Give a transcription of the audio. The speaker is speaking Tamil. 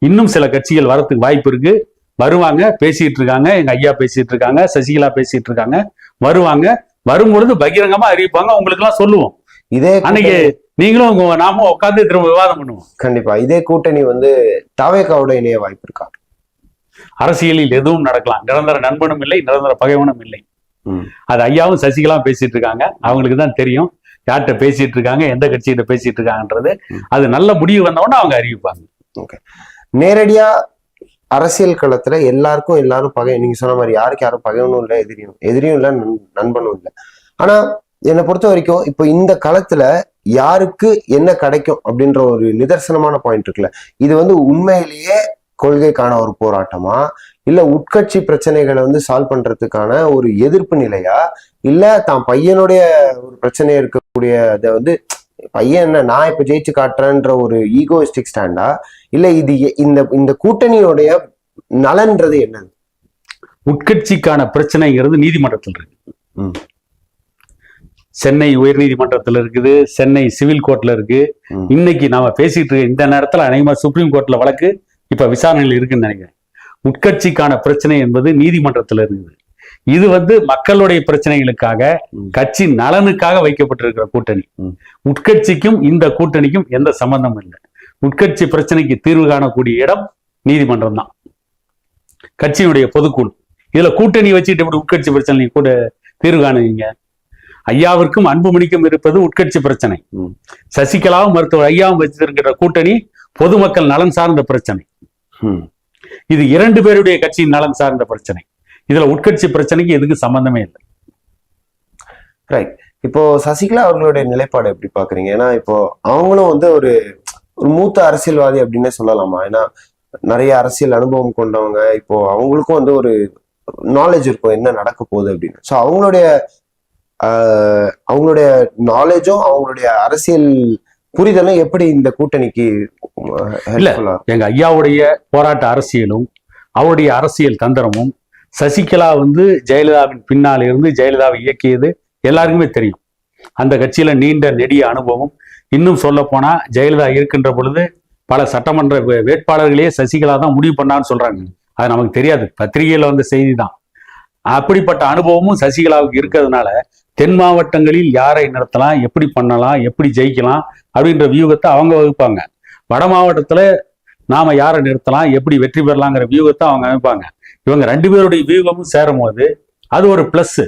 இன்னும் சில கட்சிகள் வரத்துக்கு வாய்ப்பு இருக்கு. வருவாங்க, பேசிட்டு இருக்காங்க. எங்க ஐயா பேசிட்டு இருக்காங்க, சசிகலா பேசிட்டு இருக்காங்க. வருவாங்க, வரும்பொழுது பகிரங்கமா அறிவிப்பாங்க. உங்களுக்கு எல்லாம் சொல்லுவோம். இதே அன்னைக்கு நீங்களும் நாமும் உட்காந்து திரும்ப விவாதம் பண்ணுவோம். கண்டிப்பா இதே கூட்டணி தாவேகாவோட இணைய வாய்ப்பு இருக்கா? அரசியலில் எதுவும் நடக்கலாம். நிரந்தர நண்பனும் இல்லை, நிரந்தர பகைவனும் இல்லை. அது ஐயாவும் சசிகலா பேசிட்டு இருக்காங்க. அவங்களுக்கு தான் தெரியும் யார்கிட்ட பேசிட்டு இருக்காங்க, எந்த கட்சிகிட்ட பேசிட்டு இருக்காங்கன்றது. அது நல்ல முடிவு வந்தவொடனே அவங்க அறிவிப்பாங்க. நேரடியா அரசியல் களத்துல எல்லாரும் பகை. நீங்க சொன்ன மாதிரி யாருக்கு யாரும் பகைவனும் இல்லை, எதிரியும் இல்லை, நண்பனும் இல்லை. ஆனா என்னை பொறுத்த வரைக்கும் இப்போ இந்த களத்துல யாருக்கு என்ன கிடைக்கும் அப்படின்ற ஒரு நிதர்சனமான பாயிண்ட் இருக்குல்ல, இது உண்மையிலேயே கொள்கைக்கான ஒரு போராட்டமா, இல்ல உட்கட்சி பிரச்சனைகளை சால்வ் பண்றதுக்கான ஒரு எதிர்ப்பு நிலையா, இல்ல தான் பையனுடைய ஒரு பிரச்சனை இருக்கக்கூடிய பையன் என்ன நான் இப்ப ஜெயிச்சு காட்டுறேன்ற ஒரு ஈகோயிஸ்டிக் ஸ்டாண்டா, இல்ல இது இந்த கூட்டணியோடைய நலன்றது என்னது? உட்கட்சிக்கான பிரச்சனைங்கிறது நீதிமன்றத்தில் இருக்கு. சென்னை உயர் நீதிமன்றத்தில் இருக்குது, சென்னை சிவில் கோர்ட்ல இருக்கு. இன்னைக்கு நாம பேசிட்டு இருக்க இந்த நேரத்துல அநேகமா சுப்ரீம் கோர்ட்ல வழக்கு இப்ப விசாரணையில் இருக்குன்னு நினைக்கிறேன். உட்கட்சிக்கான பிரச்சனை என்பது நீதிமன்றத்தில் இருக்குது. இது மக்களுடைய பிரச்சனைகளுக்காக, கட்சி நலனுக்காக வைக்கப்பட்டிருக்கிற கூட்டணி. உட்கட்சிக்கும் இந்த கூட்டணிக்கும் எந்த சம்பந்தமும் இல்லை. உட்கட்சி பிரச்சனைக்கு தீர்வு காணக்கூடிய இடம் நீதிமன்றம் தான், கட்சியினுடைய பொதுக்குழு. இதுல கூட்டணி வச்சுட்டு எப்படி உட்கட்சி பிரச்சனை கூட தீர்வு காணுவீங்க? ஐயாவிற்கும் அன்புமணிக்கும் இருப்பது உட்கட்சி பிரச்சனை. சசிகலாவும் மருத்துவர் ஐயாவும் வச்சிருக்கிற கூட்டணி பொதுமக்கள் நலன் சார்ந்த பிரச்சனை. இது 2 பேருடைய கட்சியின் நலன் சார்ந்த பிரச்சனை. இதுல உட்கட்சி பிரச்சனைக்கு எதுக்கு சம்பந்தமே இல்லை. ரைட். இப்போ சசிகலா அவர்களுடைய நிலைப்பாடு எப்படி பாக்குறீங்க? ஏன்னா இப்போ அவங்களும் ஒரு மூத்த அரசியல்வாதி அப்படின்னே சொல்லலாமா? ஏன்னா நிறைய அரசியல் அனுபவம் கொண்டவங்க. இப்போ அவங்களுக்கும் ஒரு நாலேஜ் இருக்கும் என்ன நடக்க போகுது அப்படின்னு. ஸோ அவங்களுடைய நாலேஜும் அவங்களுடைய அரசியல் புரிதலும் எப்படி இந்த கூட்டணிக்கு இல்ல? எங்க ஐயாவுடைய போராட்ட அரசியலும் அவருடைய அரசியல் தந்திரமும், சசிகலா ஜெயலலிதாவின் பின்னால் இருந்து ஜெயலலிதாவை இயக்கியது எல்லாருக்குமே தெரியும். அந்த கட்சியில நீண்ட நெடிய அனுபவம். இன்னும் சொல்ல போனா ஜெயலலிதா இருக்கின்ற பொழுது பல சட்டமன்ற வேட்பாளர்களையே சசிகலா தான் முடிவு பண்ணான்னு சொல்றாங்க. அது நமக்கு தெரியாது, பத்திரிகையில செய்தி தான். அப்படிப்பட்ட அனுபவமும் சசிகலாவுக்கு இருக்கிறதுனால தென் மாவட்டங்களில் யாரை நிறுத்தலாம், எப்படி பண்ணலாம், எப்படி ஜெயிக்கலாம் அப்படின்ற வியூகத்தை அவங்க வகுப்பாங்க. வட மாவட்டத்துல நாம யாரை நிறுத்தலாம், எப்படி வெற்றி பெறலாங்கிற வியூகத்தை அவங்க அமைப்பாங்க. இவங்க 2 பேருடைய வியூகமும் சேரும் போது அது ஒரு பிளஸ்.